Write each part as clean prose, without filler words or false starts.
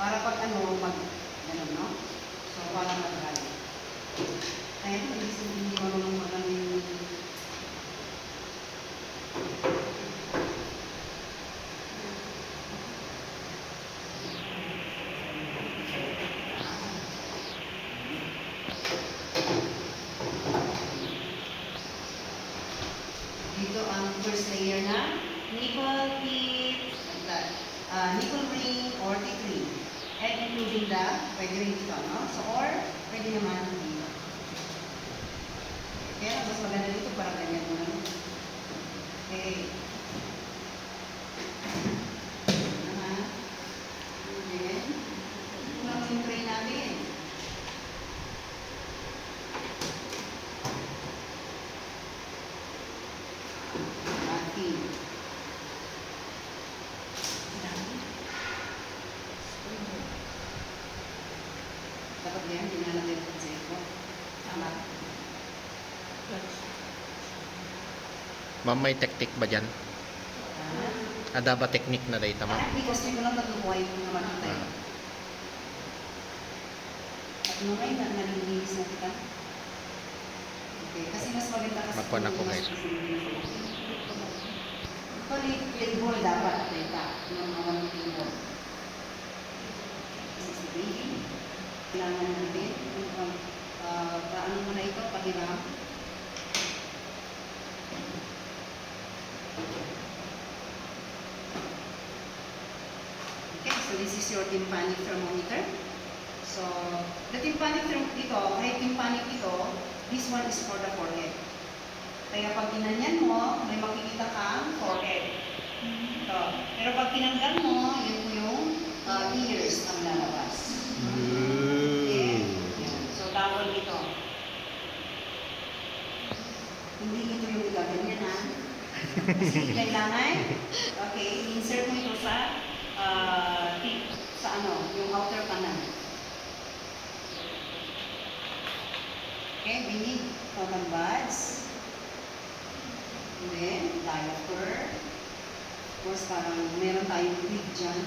Para pag ano, gano'n, no? So, para mag-rally. Kaya ito, hindi marunong magaling. Dito ang first layer na nickel tip, nickel ring or tip ring. And including pwede rin dito, no? So, or, pwede naman dito. Kaya mas maganda dito para ganyan mo lang. Okay. Then, kulang yung tray natin. Dapat yan, dinalagay ko sa ito. Tama. Ma'am, may teknik ba dyan? Ada ba teknik na data, ma'am? Because may kulang tatlukuhay ko naman ito. At mamay na nalilinis na kita. Okay, kasi mas maganda kasi Makuha na ko, guys. Actually, playboy dapat data. Yung mga playboy. Kasi sa baby, kailangan natin paano mo na ito, pahiram. Okay, so this is your tympanic thermometer. So, the tympanic dito, kahit tympanic ito, this one is for the forehead. Kaya pag tinanyan mo, may makikita kang forehead. Ito. Pero pag tinanggal mo, yun po yung ears ang lalabas. Okay? So, tawag ito. Hindi ito yung gaganyan, ha? Kasi kailangan, okay, insert mo ito sa tip, sa ano, yung outer canal. Okay, we need cotton buds. And then, diaper. Of course, parang meron tayong wig dyan.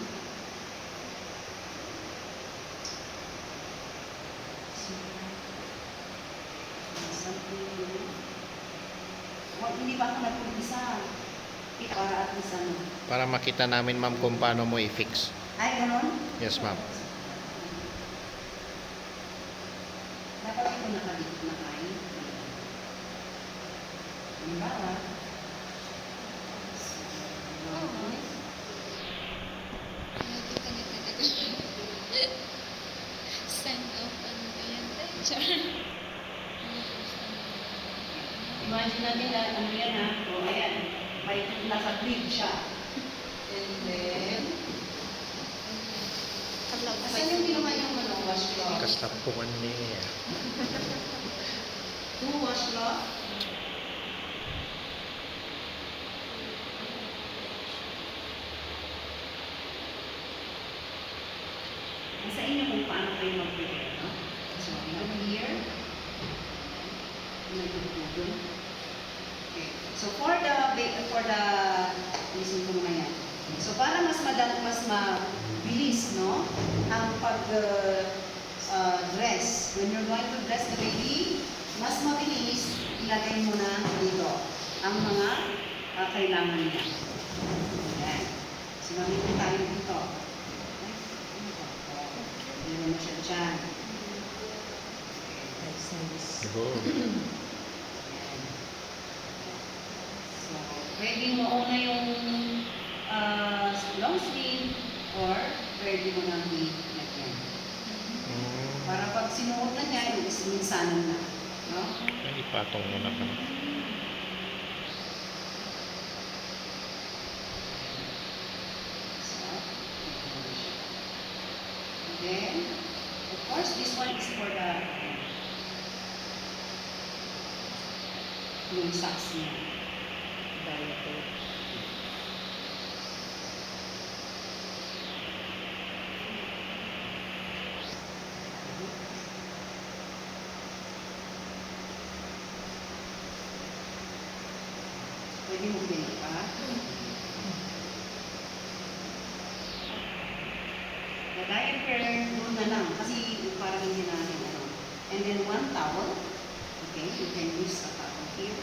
Hindi pa ako nag-umpisa. Para at least ano. Para makita namin, ma'am, kung paano mo i-fix. Ay, gano'n? Yes, ma'am. Dapat ito nakadikit na kain. Halimbawa, Send off ano ba yan? Char. imagine natin na ano yan, ha? O, ayan. May nasa grid siya. And then, asan yung ginawa yung ano, washcloth? Kastapuan niya. 2 washcloth. Sa inyo kung paano kayo mag-prepare, no? So, over here. Okay. So, listen ko muna yan. So, para mas mabilis, no? Ang dress. When you're going to dress the baby, mas mabilis, ilagay mo na dito ang mga kailangan niya. Ayan. So, mamit tayo dito. Meron mo siya dyan. Good. So, ready mo una yung long sleeve or ready mo nang i-lagyan. Para pag sinuot na niya, minsanan na. No? Ipatong mo na kami. So, and then, of course, this one is for the yung socks niya. Pwede mo din pa. The diaper, doon na lang. Kasi parang hindi natin ano. And then one towel. Okay, you can use a towel here.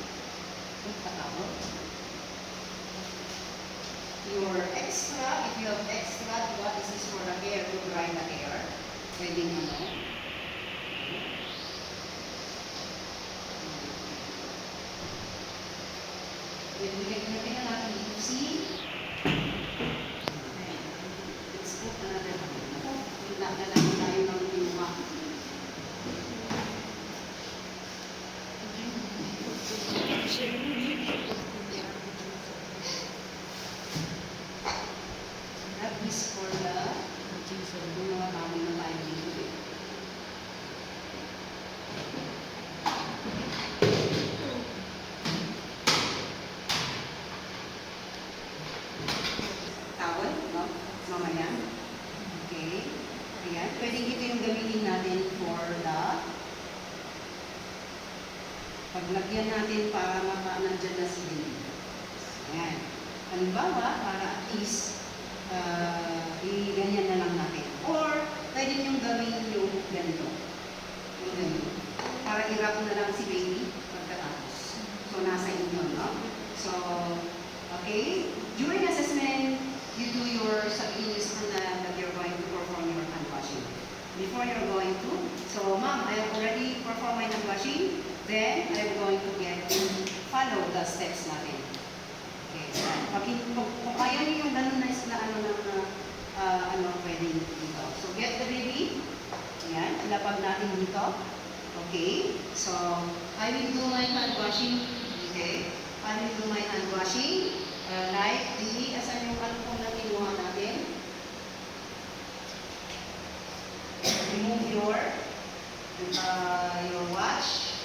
Put the towel. Your extra, if you have extra, what is this for the hair, to dry the hair? Pwedeng ano. Tingnan natin dito si let's put another one. Naglalagay tayo ng luma. That is for the mga kami na tayo dito eh. Towel, no? Mamaya. Okay. Ayan. Pwedeng ito yung gamitin natin for the paglagyan natin para nandyan na si baby. Ayan. Halimbawa, para at least i-ganyan na lang natin. Or, pwede niyong gawin yung ganito. Yung ganito. Para i-wrap na lang si baby pagkatapos. So, nasa inyo, no? So, okay. During assessment, you do your sabihin that you're going to perform your hand washing. Before you're going to, so ma'am, I have already performed my hand washing, then I'm going to get to follow the steps natin. Okay, so kung kaya niyo yung ganun na ano pwedeng dito. So get the baby, ayan, ilapag natin dito. Okay, so I will do my hand washing, okay, I will do my hand washing. Like asan yung ano kung nakinuha natin? Remove your watch.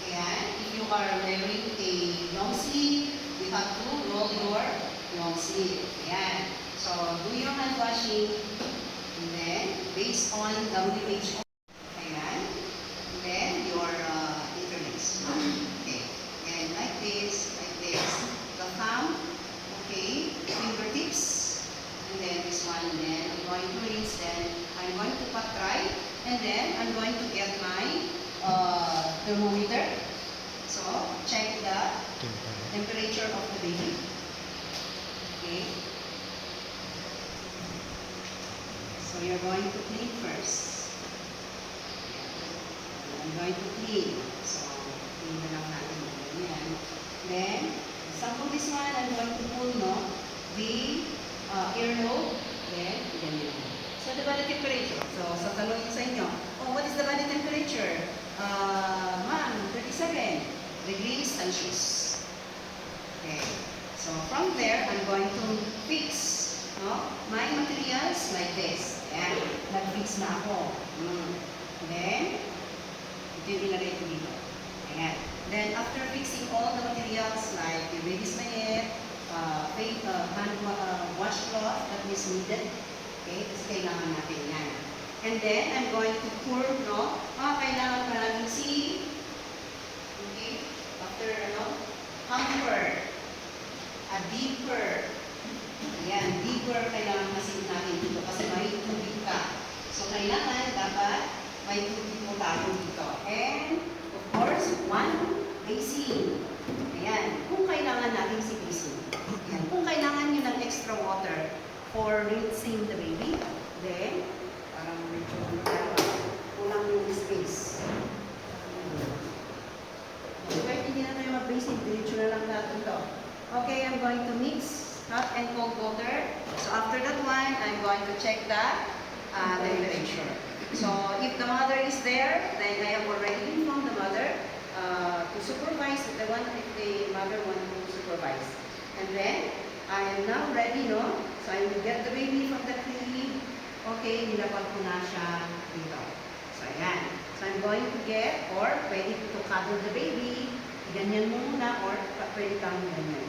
Ayan. If you are wearing a long sleeve, you have to roll your long sleeve. Ayan. So, do your hand washing. And then, based on WHO. Ayan. And then, your interlace. Okay. And like this, the thumb, okay, fingertips, and then this one, and then I'm going to rinse, then I'm going to pat dry, and then I'm going to get my thermometer. So, check the temperature of the baby. Okay. So, you're going to clean first. I'm going to clean. So, clean na lang natin. Yan. Then, sample this one, I'm going to pull, no, the earlobe, then, ganyan. So, the body temperature. So, sa tanong sa inyo, oh, what is the body temperature? Ma'am, 37 degrees Celsius. Okay. So, from there, I'm going to fix, no, my materials like this. Ayan. Nag-fix na ako. Then, ito yung ilagay ko dito. Ayan. Then, after fixing all the materials like the baby's mayet, hand washcloth that is needed, okay, kasi kailangan natin yan. And then, I'm going to pour, no, kailangan pa natin si, okay, after, hamper, a deeper, ayan, deeper kailangan kasi natin dito kasi may tubig ka. So, kailangan dapat may tubig mo tayo dito. And, of course, one basin. Ayan. Kung kailangan natin si basin. Ayan. Kung kailangan nyo ng extra water for rinsing the baby, then, parang medyo kulang yung space. Pwede hindi na tayo mag-basin. Diretso na lang natin ito. Okay, I'm going to mix hot and cold water. So, after that one, I'm going to check the temperature. So, if the mother is there, then I have already informed the mother to supervise if the mother wants to supervise. And then, I am now ready, no? So, I will get the baby from the crib. Okay, nilapag ko na siya dito. So, ayan. So, I'm going to get, or pwede to cuddle the baby. Ganyan mo muna, or pwede kang ganyan.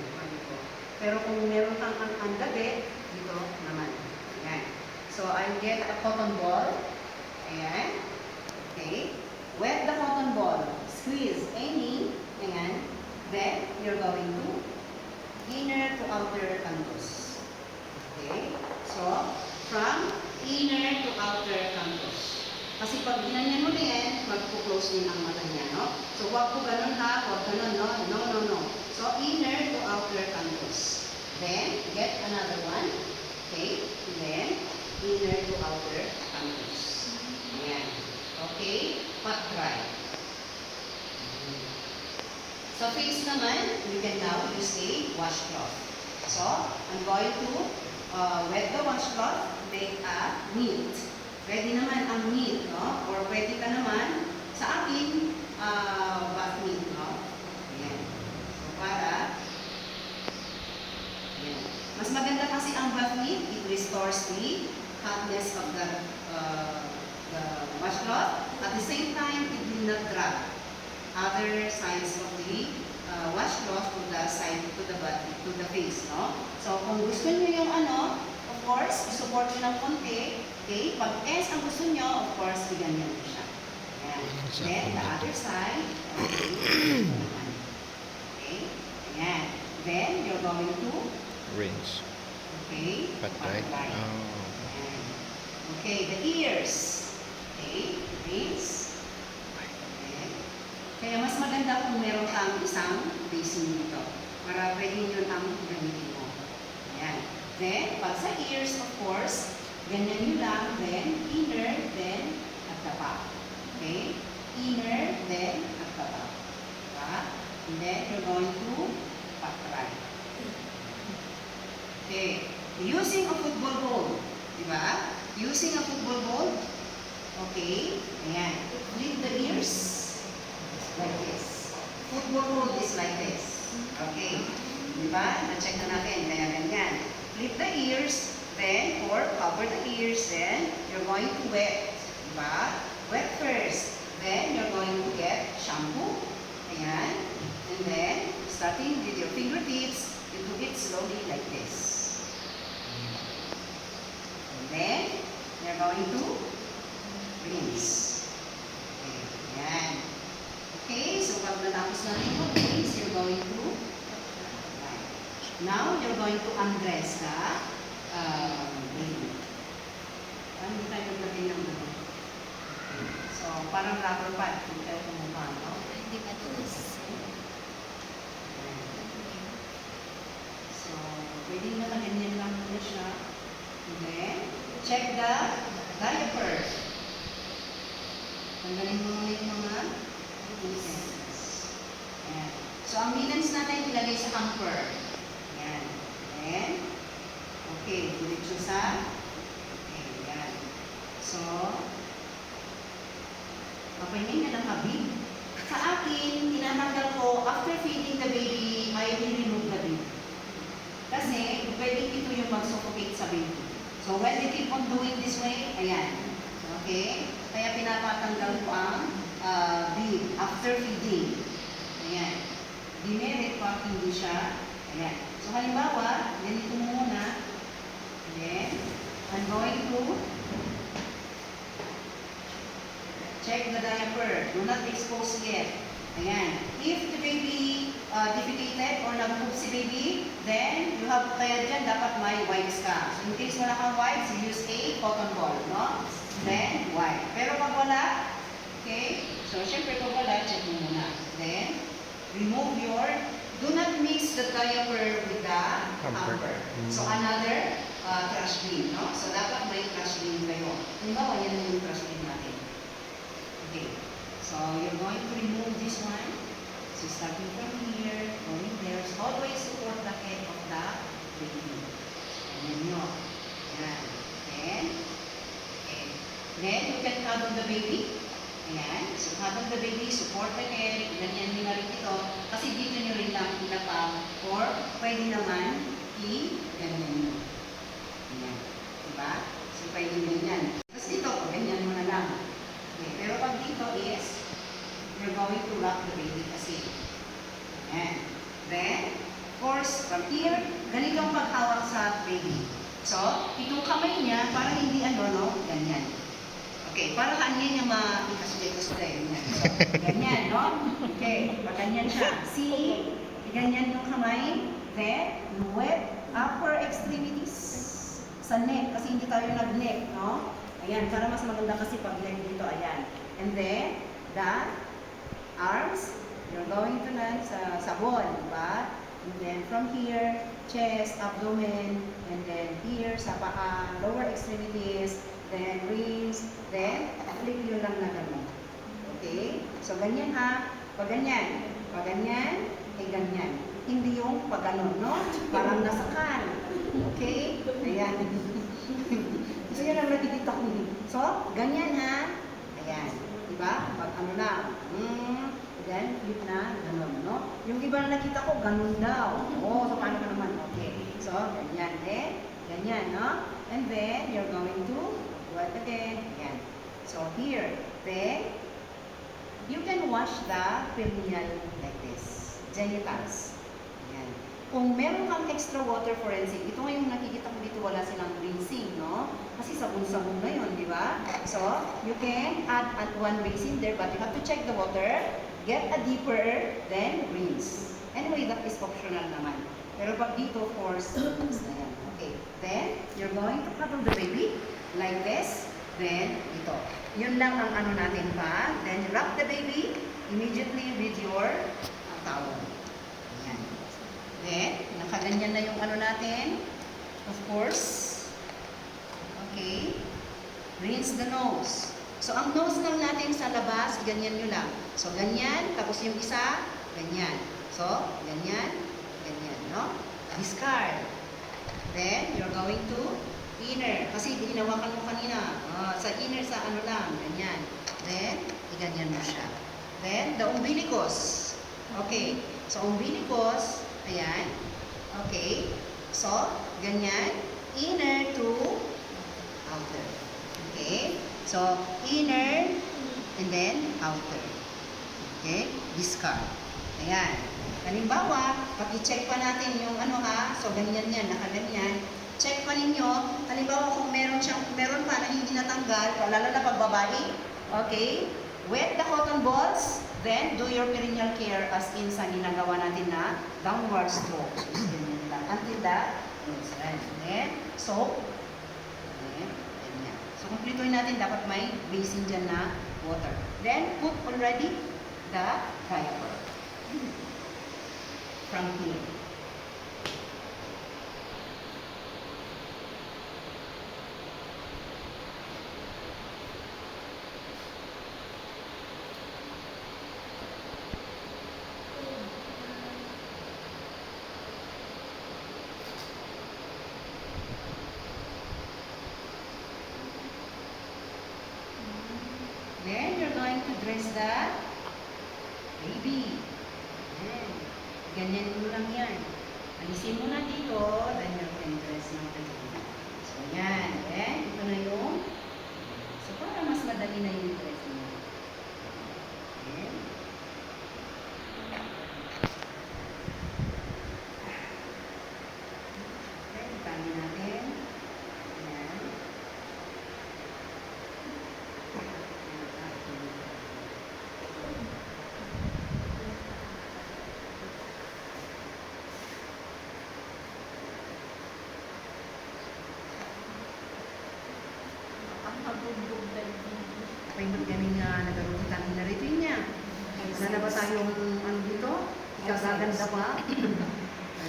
Pero kung meron kang ang gabi, dito naman. Ayan. So, I'll get a cotton ball. Ayan. Okay. Wet the cotton ball. Squeeze any. Ayan. Then, you're going to inner to outer canvas. Okay. So, from Inner to outer canthus. Kasi pag ginanyan mo din, magpo-close din ang mata niya, no? So, wag po ganun ha, wag ganun, no? No, no, no. So, inner to outer canthus. Then, get another one. Okay? Then, inner to outer canthus. Ayan. Okay? Pat dry. Sa face naman, you can now use a washcloth. So, I'm going to wet the washcloth, make a meat. Pwede naman ang meat, no? Or pwede ka naman, sa akin, bath meat, no? Ayan. So, para, ayan. Mas maganda kasi ang bath meat, it restores the hotness of the washcloth. At the same time, it will not drag other sides of the washcloth to the side, to the body, to the face, no? So, kung gusto niyo yung ano, of course, isupport niyo ng konti. Okay? Pag S ang gusto niyo, of course, iganyan niyo siya. Ayan. Then, the other side. Okay. Okay. Ayan. Then, you're going to, Rinse. okay, Pat dry. dry. Oh. Ayan. Okay, the ears. Okay, rinse. Okay. Kaya mas maganda kung meron kang isang basin dito. Para pwede yun ang gamitin mo. Ayan. Then, pag sa ears, of course, ganyan nyo lang, then inner, then at the back. Okay? Inner, then at the back. Diba? And then, you're going to pat dry. Okay. Using a football ball. Diba? Using a football ball. Okay. Ayan. Flip the ears. Like this. Football ball is like this. Okay. Diba? Na-check na natin. Kaya ganyan. Flip the ears. Then, or cover the ears. Then, you're going to wet. Diba? Wet first. Then, you're going to get shampoo. Ayan. And then, starting with your fingertips, you do it slowly like this. And then, you're going to rinse. Okay. Ayan. Okay, so pag natapos natin yung rinse, you're going to now, you're going to undress the baby. Hindi tayo maglagay ng ano. So, parang rubber pad. Hindi tayo kumukha, no? Hindi ka tulos. So, pwede na ganyan lang muna siya. And then, check the diaper. Tanggalin mo muna yung mga utensils. Ayan. So, ang linens natin ilagay sa hamper. Ayan. Then, okay, diretso sa, okay, ayan. So, papahingin na ng habib. Sa akin, tinatanggal ko, after feeding the baby, I will remove the baby. Kasi, pwede ito yung mag-suffocate sa baby. So, when they keep on doing this way, ayan. Okay? Kaya pinapatanggal ko ang bib after feeding. Ayan. Dimerit pa, hindi siya. Ayan. So, halimbawa, ganito muna. Then, I'm going to check the diaper. Do not expose yet. Ayan. If the baby defecated or nag-poop si baby, then you have, kaya dyan dapat may wipes ka. So, in case wala kang wipes, you use a cotton ball, no? Then, wipe. Pero pag wala, okay? So, syempre pag wala, check mo muna. Then, remove your, do not mix the diaper with the hamper. So, another trash bin, no? So, dapat may trash bin kayo. Halimbawa, yan yung trash bin natin. Okay. So, you're going to remove this one. So, starting from here, going there. So, always support the head of the baby. And then, no. Ayan. Then, okay. Then, you can cuddle the baby. Ayan. So, cuddle the baby, support the head. Ganyan nyo na rin ito. Kasi dito nyo rin lang ilapang. Or, pwede naman, i-ganyan nyo. Ayan. Diba? So, pwede nyo yan. Tapos dito, ganyan mo na lang. Okay. Pero pag dito is, you're going to rock the baby kasi. Ayan. Then, of course, from here, ganito ang paghawak sa baby. So, itong kamay niya, para hindi no? Ganyan. Okay, para kanyan niya ma-ikasuli-kasuli. So, ganyan, no? Okay, pag ganyan siya. See? Ganyan yung kamay. Then, wet upper extremities. sa neck, kasi hindi tayo nag-neck, no? Ayan, para mas maganda kasi pag neck dito, ayan. And then, the arms, you're going to land sa sabon, diba? And then from here, chest, abdomen, and then here sa paa, lower extremities, then wrist, then flip yun lang na gano'n. Okay? So, ganyan ha. Pag ganyan, eh ganyan. Hindi yung pag ganon, no? Parang nasakal. Okay? Ayan. So, yan ang nakikita ko. So, ganyan ha. Ayan. Diba? Pag ano na, then, flip na, ganon, no? Yung iba na nakita ko, ganon daw. Oo, so paano ka naman? Okay. So, ganyan din. Ganyan, no? And then, you're going to do it again. Ayan. So, here. Then, you can wash the perineal like this. Genitals. Ayan. Kung meron kang extra water forensic, ito nga yung nakikita ko dito, wala silang rinsing, no? Kasi sabon-sabon na yun, di ba? So, you can add one basin there, but you have to check the water, get a deeper, then rinse. Anyway, that is optional naman. Pero pag dito, force, ayan. Okay. Then, you're going to cuddle the baby like this. Then, ito. Yun lang ang ano natin pa. Then, wrap the baby immediately with your towel. Ayan. Then, nakaganyan na yung ano natin. Of course. Okay. Rinse the nose. So, ang nose lang natin sa labas, ganyan nyo lang. So, ganyan. Tapos yung isa, ganyan. So, ganyan. Ganyan, no? Discard. Then, you're going to inner. Kasi hinawakan mo kanina. Sa inner, sa ano lang. Ganyan. Then, iganyan mo siya. Then, the umbilicus. Okay. So, umbilicus, ayan. Okay. So, ganyan. Inner to outer. Okay. So, inner and then outer. Okay. Discard. Ayan. Halimbawa, pag-i-check pa natin yung ano ha. So, ganyan yan. Nakaganyan. Check pa ninyo, halimbawa kung meron pa na hindi natanggal, lalo na pag babae, okay, wet the cotton balls, then do your perineal care as in sa ginagawa natin na downward stroke. So, ganyan lang. Until that, then, soap, then, ganyan. So, kumplituhin natin, dapat may basin dyan na water. Then, put already the diaper. From here. Then, you're going to dress the baby. Ayan. Ganyan mo lang yan. Alisin mo na dito, then you can dress ng baby. So, yan. Then, ito na yung, so, para mas madali na yung dress mo. Ayan. Okay, itali natin. Ayan. Paindot kami nga nagkaroon ng tanong na rito niya. Wala na ba tayong ano dito? Ikagaganda pa?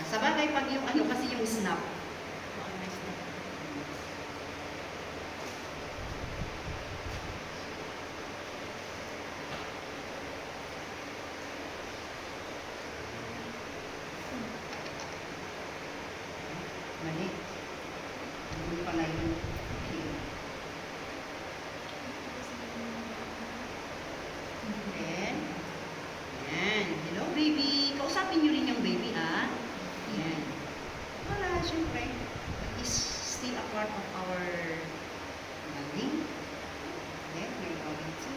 Sa bagay, pag yung ano kasi yung snap. Mali. Hindi pala yung okay. Then, yan. Hello, baby. Kausapin nyo rin yung baby, ah. Yan. Wala, syempre. That is still a part of our bonding. Then, we're going to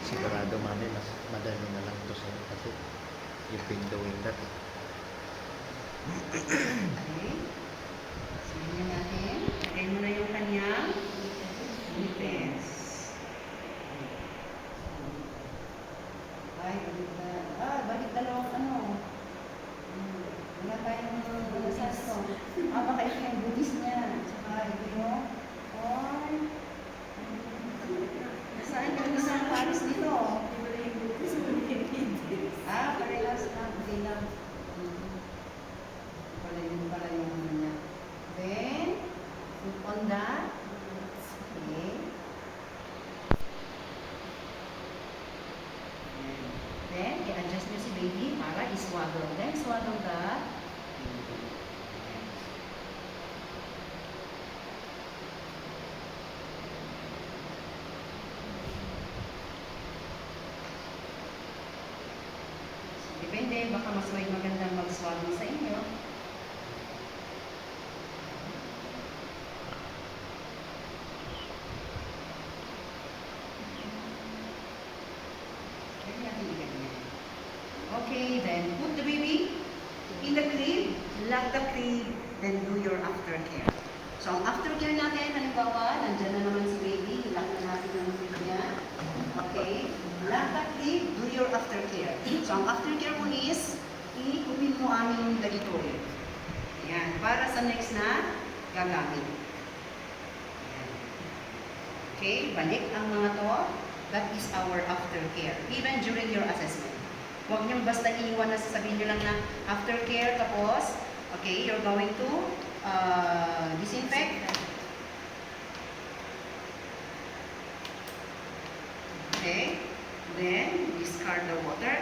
Sigurado mami, mas madali na lang to sa'yo kasi you've been doing that. okay. Sige natin. Lagay mo na yung kanyang nipes. dalawang ano. Wala tayong sasto. Baka ito yung bugis niya. Tsaka ito yung, or, saan yung isang pares dito? Parehas na. Okay lang. Pala yun pala yung ano niya. Then, put on that. Okay. Then, i-adjust nyo si baby para iswaddle. Then, swaddle that. Depende, baka mas may magandang mag-swaddle sa inyo. Pwede natin i-ganyan. Okay, then put the baby in the crib, lock the crib, then do your aftercare. So, ang aftercare natin, halimbawa, nandyan na naman si baby, lock na natin ang crib niya. Okay, lock the crib, do your aftercare. So, ang aftercare mo is, i-upin mo aming dagitoy. Ayan, para sa next na gagamit. Ayan. Okay, balik ang mga to. That is our aftercare, even during your assessment. Huwag niyong basta iiwan na sasabihin niyo lang na aftercare, tapos, okay, you're going to disinfect. Okay, then discard the water.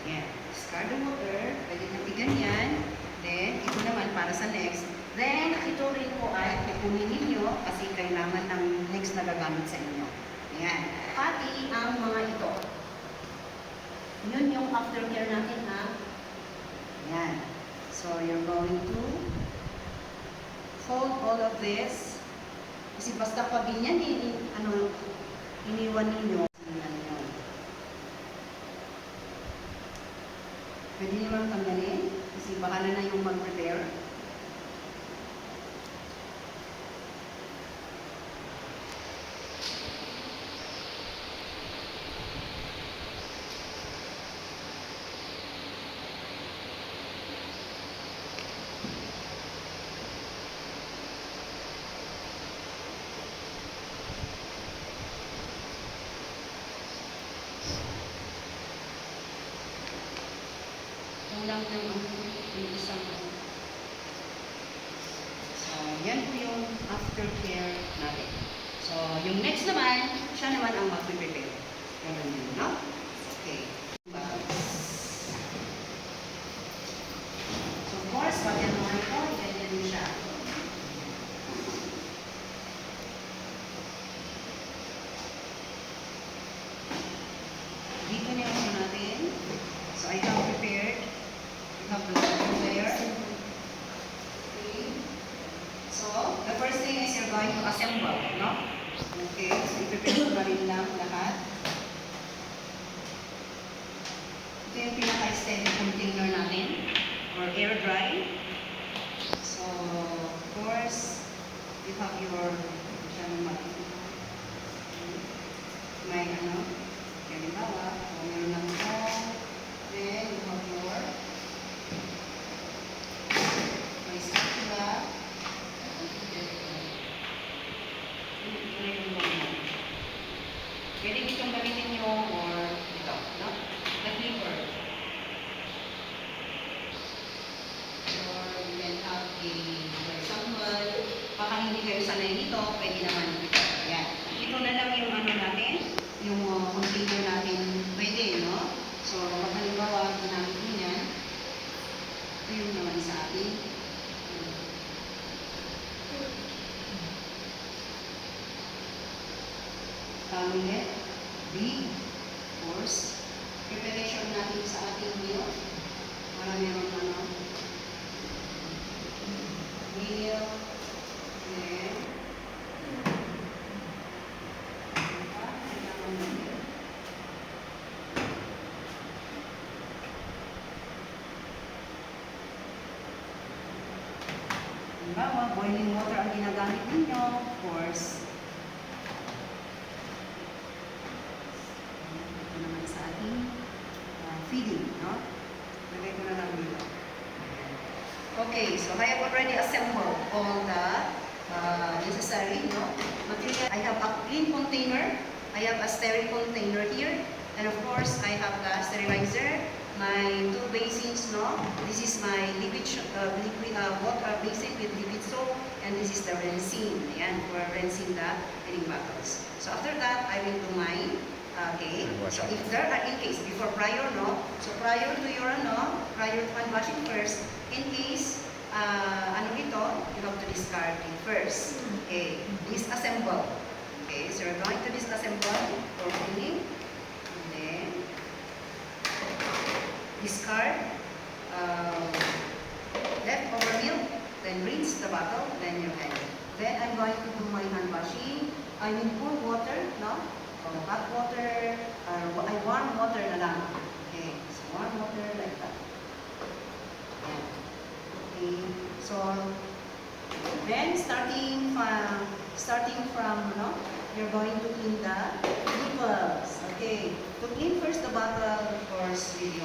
Yan. Discard the water. Pwede nang ganyan. Then, ito naman para sa next. Then, ito rin po ay kukunin ninyo kasi kailangan ng next na gagamit sa inyo. Yan. Pati ang mga ito. Yun yung aftercare natin, ha? Yan. So, you're going to fold all of this. Kasi basta pag ganyan, iniwan ninyo. Pwede naman tanggalin kasi bahala na yung mag-prepare. Kulang ng yung isang. So, yan po yung aftercare natin. So, yung next naman, siya naman ang mag-prepare. Ganun yun, no? Okay. So, of course, pag yan naman ito, ganyan din siya. Dito niya muna natin. So, I have prepared. We have the water there. Okay. So, the first thing is you're going to assemble, no? Okay. So, i-prepare ko na rin lang lahat. Ito yung pinaka-extended container natin or air dry. So, of course, you have your may halimbawa, kung meron lang ito, then you have your may spatula. Pwede itong gamitin nyo or ito, no? The clipper. Or you can have a, for example, baka hindi kayo sanay nito, pwede naman ito. Yan. Ito na lang yung ano natin, yung container natin pwede, no? So, kapag halimbawa, ginamit nyo yan, ito yung naman sa atin. Ulit, big, of course, preparation natin sa ating meal. Para meron ano, meal, then, halimbawa, boiling water ang ginagamit ninyo, of course. Ito naman sa ating feeding, no? Lagay ko na lang dito. Okay, so I have already assembled all the necessary, no, material. I have a clean container. I have a sterile container here. And of course, I have the sterilizer, my 2 basins, no? This is my water basin with liquid soap, and this is the rinsing, ayan, for rinsing the feeding bottles. So after that, I will do mine. Okay, so if there are in case, prior to your prior to hand washing first, in case, ito, you have to discard it first. Okay, disassemble. Okay, so you're going to disassemble for cleaning. Then, discard leftover milk, then rinse the bottle, then you hand it. Then I'm going to do my hand washing. I mean cool water, no? So hot water, warm water na lang. Okay, so warm water like that. Ayan. Okay, so then starting from, you're going to clean the nipples. Okay, to clean first the bottle, of course, with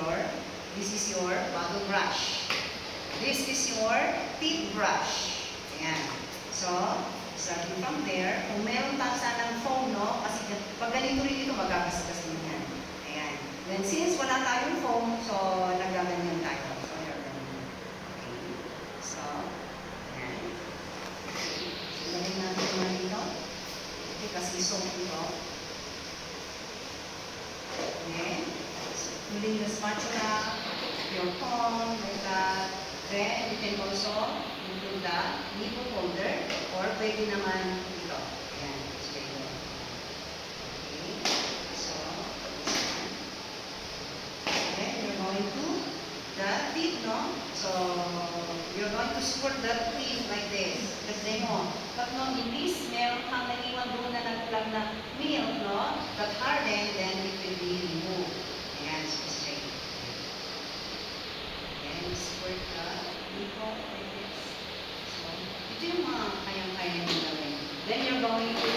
this is your bottle brush. This is your teeth brush. Ayan. So, starting from there, kung meron tayo sanang foam, no? Kasi pag ganito rin ito, magagasgas din yan. Ayan. Then, since wala tayong foam, so, nagaganyan tayo. So, you're ganyan. Okay. So, ayan. So, lagyan natin naman dito. Okay, kasi soap ito. Then, so, pulling the spatula, your palm, like that. Then, you can also include the nipple holder or pwede naman dito. Ayan. So, ito. Okay. So, this one. Then, you're going to the teeth, no? So, you're going to squirt the teeth like this. Kasi mo. But no, in this, meron kang naiwan doon na nagplag na milk, no? That harden, then it will be removed. Ayan. So, straight. Then, squirt the nipple like this. So, ito yung mga kayang-kaya nyo gawin. Then, you're going to,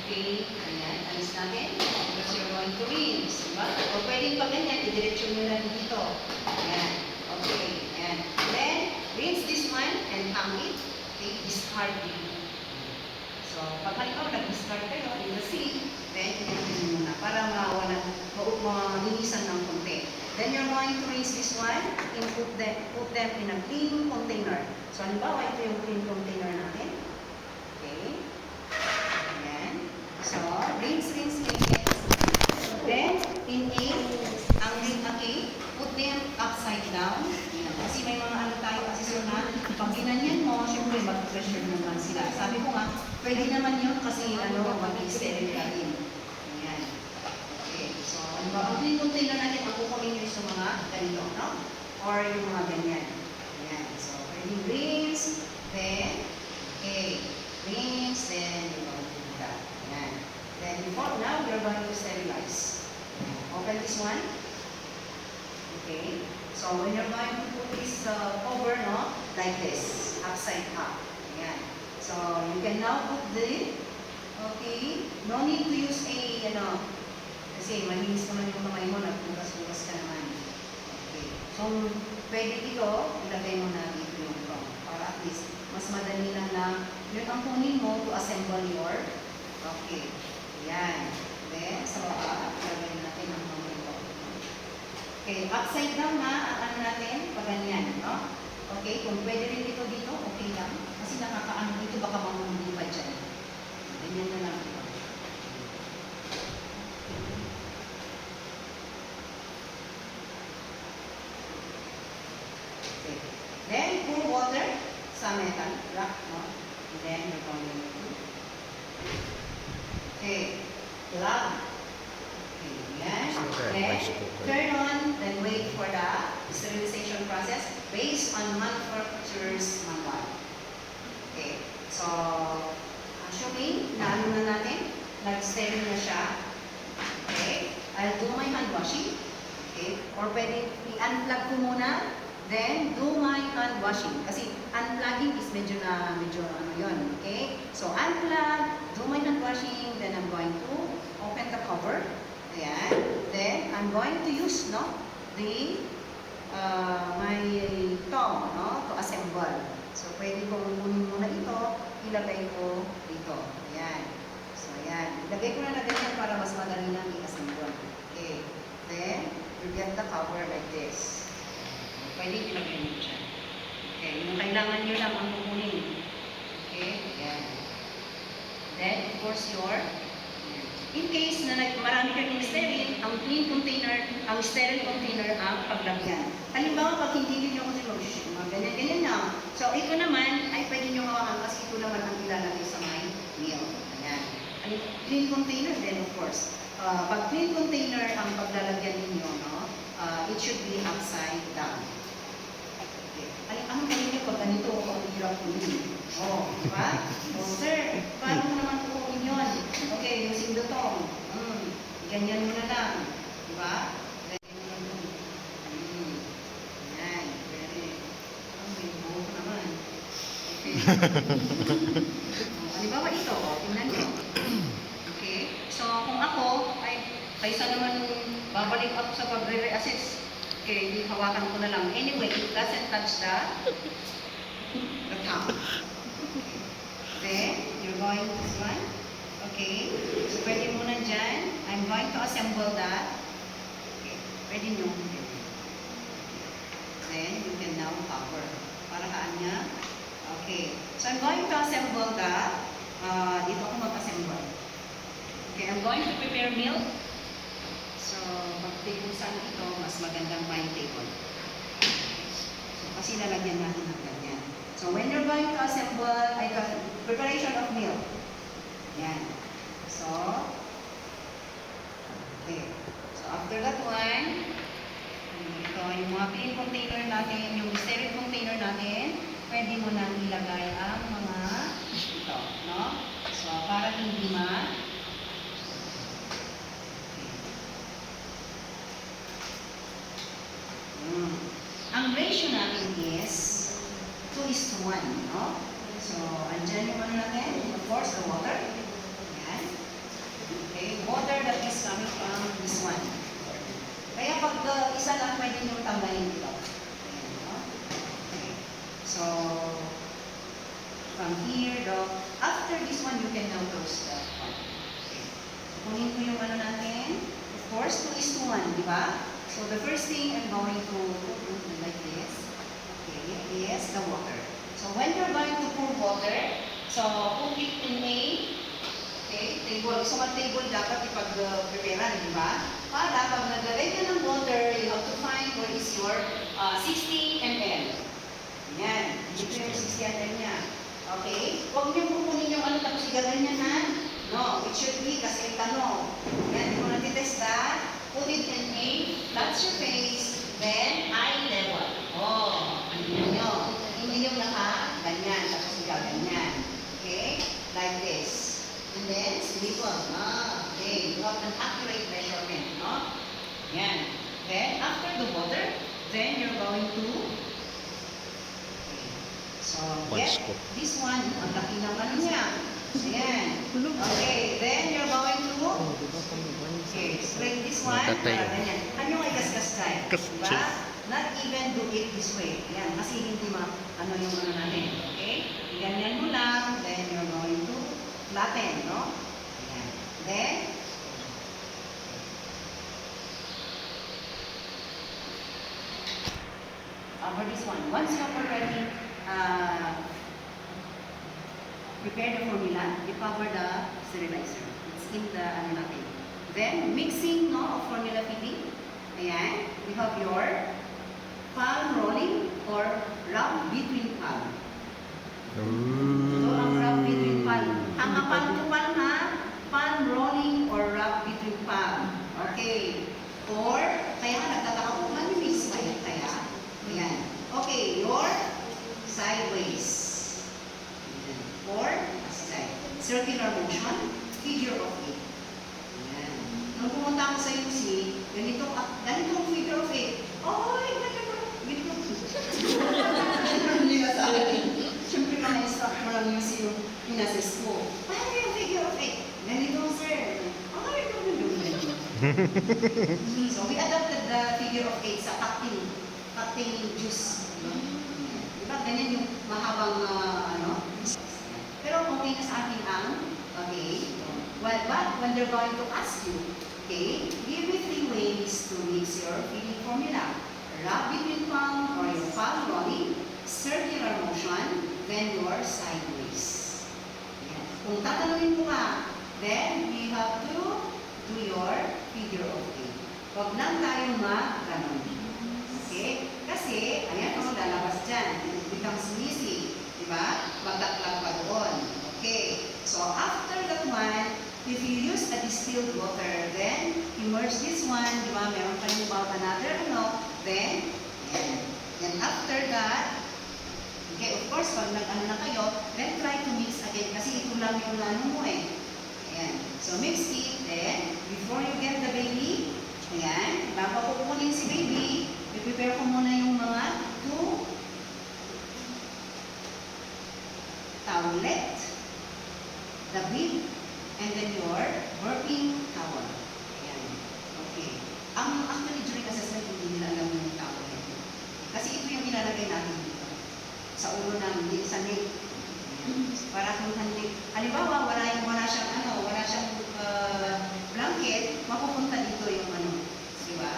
okay, ayan, alis natin. Because you're going to rinse, diba? O pwedeng pa ganyan, idiretso nyo lang dito. Ayan, okay, ayan. Then, rinse this one and hang it. Okay, discard it. So, pag halimbawa nag-discard kayo in the sink, then, idiretso nyo muna para malinisan ng konti. Then you're going to rinse this one and put them in a clean container. So, halimbawa, ito yung clean container natin. Okay. Ayan. So, rinse, like this. Then, in put them upside down. Ayan. Kasi may mga ano tayo kasi na, pag ginanyan mo, syempre mag-pressure naman sila. Sabi ko nga, pwede naman yun kasi mag-steril ka din. Ayan. Okay. So, ang clean container natin, ang kukunin nyo sa mga ganito, no? Or yung mga ganyan. Ayan. So, pwedeng rinse, then, okay, rinse, then, you're going to do that. Ayan. Then, now, you're going to sterilize. Open this one. Okay. So, when you're going to put this over, no? Like this, upside up. Ayan. So, you can now put okay, no need to use kasi malinis naman yung kamay mo, nagbukas-bukas ka naman. Okay. So, pwede dito, ilagay mo na dito yung prong. Para at least, mas madali lang na yun ang kunin mo to assemble your, okay. Yan. Then, so, ilagay natin ang mga ito. Okay, upside down na, ang ano natin, pag ganyan, no? Okay, kung pwede rin dito, okay lang. Kasi nakakaano dito, baka mamumuli pa dyan. Ganyan na lang ito. Then, pour water sa metal rock, no? And then, you're going to, okay, plug. Okay, yan. Then, turn on, then wait for the sterilization process based on manufacturer's manual. Okay, so, assuming na ano na natin, nag-steril na siya. Okay, I'll do my hand washing. Okay, or pwede i-unplug ko muna Then, do my hand washing. Kasi unplugging is medyo ano yun, okay? So, unplug, do my hand washing, then I'm going to open the cover. Ayan. Then, I'm going to use, no, my thumb, no, to assemble. So, pwede kong kunin muna ito, ilagay ko dito. Ayan. So, ayan. Ilagay ko na ganyan para mas madali lang i-assemble. Okay. Then, you get the cover like this. Pwede ilagay nyo siya. Okay, yung kailangan nyo lang ang kukunin. Okay, yan. Then, of course, in case na marami kayong sterile, ang clean container, ang sterile container ang paglagyan. Halimbawa, pag hindi nyo kasi mga ganyan-ganyan lang. So, ito naman, ay pwede nyo hawakan kasi ito naman ang ilalagay sa my meal. Ayan. Clean container, then of course, pag clean container ang paglalagyan ninyo, no, it should be upside down. Ang galing niya pag ganito, ang hirap kunin. Oh, di ba? Oh, sir, paano mo naman kukunin yun? Okay, using the tongue. Ganyan mo na lang. Di ba? Ganyan mo lang. Yan. Very. May buhok naman. Okay. Halimbawa ito, tingnan nyo. Okay? So, kung ako, kaysa naman babalik ako sa pagre-reassess, okay, hawakan ko na lang. Anyway, it doesn't touch the tongue. Then, you're going this one. Okay. So, pwede muna dyan. I'm going to assemble that. Okay. Pwede nyo. Then, you can now cover. Para kaan niya. Okay. So, I'm going to assemble that. Dito ako mag-assemble. Okay, I'm going to prepare milk. So, pag-table saan ito, mas magandang wine table. So, kasi lalagyan natin ng ganyan. So, when you're going to assemble, preparation of milk. Yan. So, okay. So, after that one, ito, yung mga clean container natin, yung sterile container natin, pwede mo nang ilagay ang mga ito, no? So, para hindi ang ratio natin is 2:1, no? So, andyan yung ano natin, of course, the water. Ayan. Okay, water that is coming from this one. Kaya pag isa lang, pwede nyo tanggalin dito. Ayan, no? Okay. So, from here, after this one, you can now close the one. Okay. So, kunin ko yung ano natin. Of course, 2:1, di ba? So, the first thing I'm going to put like this, okay, is the water. So, when you're going to pour water, so, put it in a, okay, table. So, ang table dapat ipag-preparean, di ba? Para pag naglagay ka ng water, you have to find where is your 60 ml. Yan. Dito yung 60 ml niya. Okay? Huwag niyo pupunin yung ano, tapos igaganyan na. No, it should be kasi tanong. Yan, kung natitest that, put it in a, that's your face, then eye level. Oh, ano nyo? Hindi nyo ganyan, tapos ganyan. Okay? Like this. And then, slipper. Okay. You have an accurate measurement, no? Yan. Then, after the water, then you're going to, so, get this one. Ang laki ng ano niya. Ayan. Okay, then you're going to, okay, straight this one. Ganyan. Ano ay kaskas tayo? Diba? Not even do it this way. Ayan, kasi hindi ano yung ano natin. Okay? Ganyan mo lang, then you're going to flatten, no? Ayan. Then, over this one. Once you've already prepare the formula, you cover the sterilizer. It's in the ano natin. Then, mixing, no, of formula feeding. Ayan. We have your palm rolling or rub between palm. So, ang rub between palm. Ang palm to palm, ha? Palm rolling or rub between palm. Okay. Or, kaya nga nagtataka ko, mix ba yan kaya? Ayan. Okay, your sideways. Or, side. Circular motion, figure of 8. Ayan. Nung pumunta ako sa UC, ganitong figure of 8. Oy, ganito. inassess ko. Paano yung figure of 8? Ganito, sir. Ang ito So, we adopted the figure of 8 sa cutting juice. Diba? Ganyan yung mahabang, Pero okay na sa atin ang, okay? Well, but when they're going to ask you, okay, give me 3 ways to mix your feeding formula. Rub between palm or your palm rolling, circular motion, then your sideways. Yan. Kung tatanungin mo ka, then you have to do your figure of 8. Huwag lang tayong mag-ganon. Okay? Kasi, ayan o, lalabas dyan. It becomes easy. Diba? Magdaklag pa doon. Okay. So, after that one, if you use a distilled water, then immerse this one, diba? Meron pa yung about another, then, yan. Then after that, okay, of course, pag nag-ano na kayo, then try to mix again, kasi ito lang yung ano mo eh. Ayan. So, mix it, then, before you get the baby, ayan, bago kukunin si baby, i-prepare ko muna yung mga 2 towelette, the bib, and then your burping towel. Ayan. Okay. Actually, during assessment, hindi nila alam yung towelette. Kasi ito yung ilalagay natin dito. Sa ulo namin, dito sa neck. Para kung halimbawa, wala siyang blanket, mapupunta dito yung diba?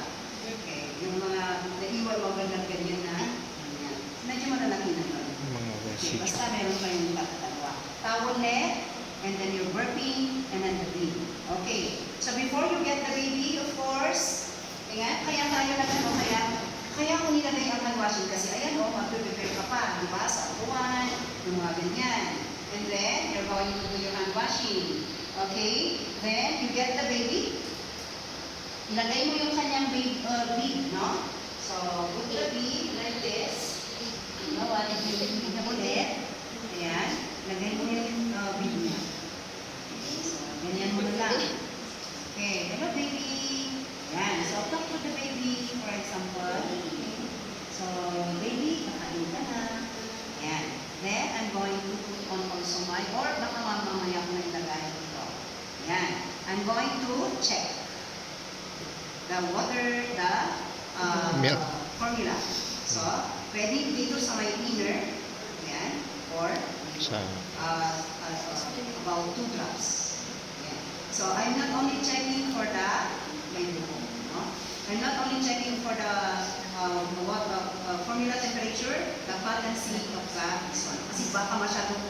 Okay. Yung mga naiwan mo ganyan na, medyo malalaki na ito. Mga Okay, residue. basta meron kayong dalawa. Towelette, and then your burping, and then the baby. Okay. So before you get the baby, of course, ayan, kaya tayo kaya ko nilagay ang hand washing kasi ayan o, mag-prepare ka pa, di ba? Sa upuan, yung mga ganyan. And then, you're going to do your hand washing. Okay? Then, you get the baby. Ilagay mo yung kanyang bib, no? So, put the bib like this. You know what? If you na ulit, ayan, lagay mo yung bib niya. Okay, so, ganyan mo na lang. Okay, hello baby. Ayan, so talk to the baby, for example. So, baby, kakain ka na. Ayan. Then, I'm going to put on also my, or baka mamamaya ko na ilagay ito. Ayan. I'm going to check the water, the Milk. formula. So, pwede dito sa my inner, ayan, or Sa about 2 drops. Ayan. So, I'm not only checking for the no? I'm not only checking for the formula temperature, the potency of this one. Kasi baka masyadong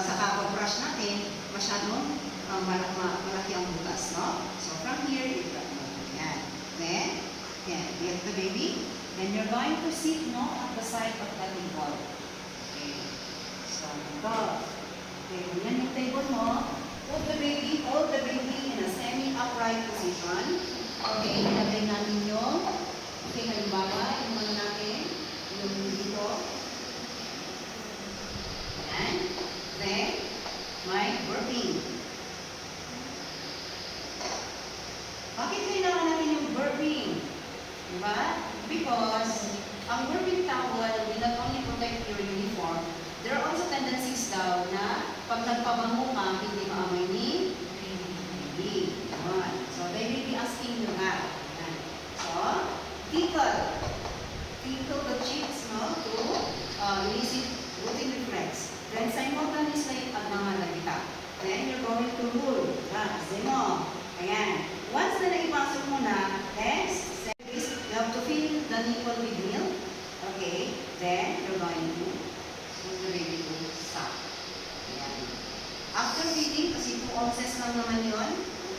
sa kakabrush natin, masyadong malaki ang butas, no? So from here, you got yan. Then, yan, get the baby. Then you're going to sit, no, at the side of the table. Okay. So, go. Okay, yan yung table mo. Hold the baby in a semi-upright position. Okay, ilagay natin yung, okay, halimbawa, yung mga natin, yung dito. Ayan. Then, my burping. Bakit kailangan natin yung burping? Diba? Because, ang burping towel will not only protect your uniform, there are also tendencies daw na pag nagpabango ka, hindi maamoy ni baby. So, they will be asking you that. So, tickle the cheeks, no, to elicit rooting reflex. Then, simultaneously, pag mga nagita. Then, you're going to rule. Kasi mo. Ayan. Once na naipasok mo na, then, you have to fill the nipple with milk. Okay. Then, you're going to put the baby to stop. Ayan. After feeding, kasi 2 ounces lang naman yun.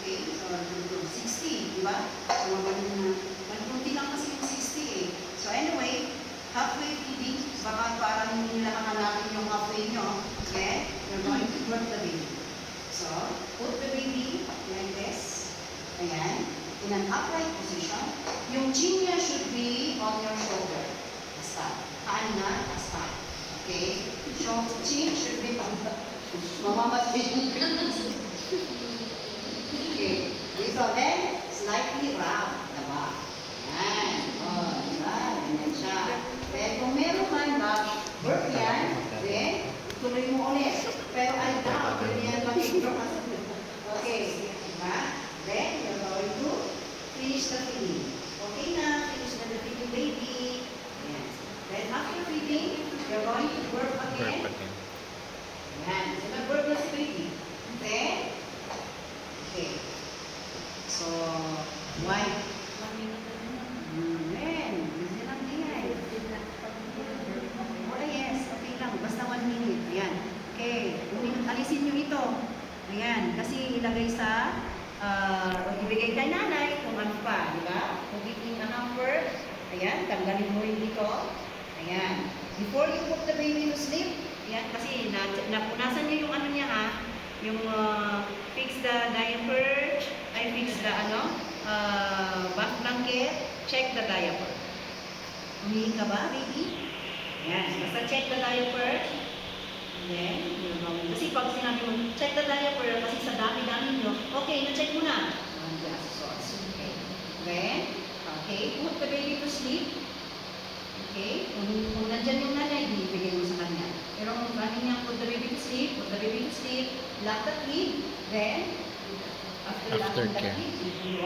Okay, so 60, di ba? So, magpunti lang kasi yung 60 eh. So anyway, halfway feeding, baka parang hindi nila kakalapin yung halfway nyo. Okay? You're going to burp the baby. So, put the baby like this. Ayan. In an upright position. Yung chin niya should be on your shoulder. Basta. Kaan na, basta. Okay? So, chin should be on the mamamatid. Okay. Dito then, slightly round. Diba? Yan. O, diba? Ganyan siya. Then, kung meron man burp yan, then, tuloy mo ulit. Pero I doubt yun yan mag-intro. Okay, diba? Then, you're going to finish the feeding. Okay na, finish na the feeding, baby. Ayan. Then, after feeding, you're going to burp again. Perfect yan. Ayan. So, nag-burp na si baby. Then, okay. So, wipe. Then, busy lang din yan. Oh, yes. Okay lang. Basta 1 minute. Ayan. Okay. Alisin nyo ito. Ayan. Kasi ilagay sa, ibigay kay nanay kung ano pa. Diba? Kung iking a hamper. Ayan. Tanggalin mo rin dito. Ayan. Before you put the baby to sleep, ayan. Kasi napunasan nyo yung ano niya ha. Yung fix the diaper. Ay, fix the bath blanket. Check the diaper. Umihi ka ba, baby? Ayan. Basta check the diaper. Then, kasi pag sinabi mo, check the diaper, kasi sa dami-dami nyo, okay, na-check mo na. Okay. Then, okay, put the baby to sleep. Okay, kung nandyan yung nanay, ibigay mo sa kanya. Pero kung kanya niya, put the baby to sleep, lock the kid, then, after locking the Aftercare. kid, you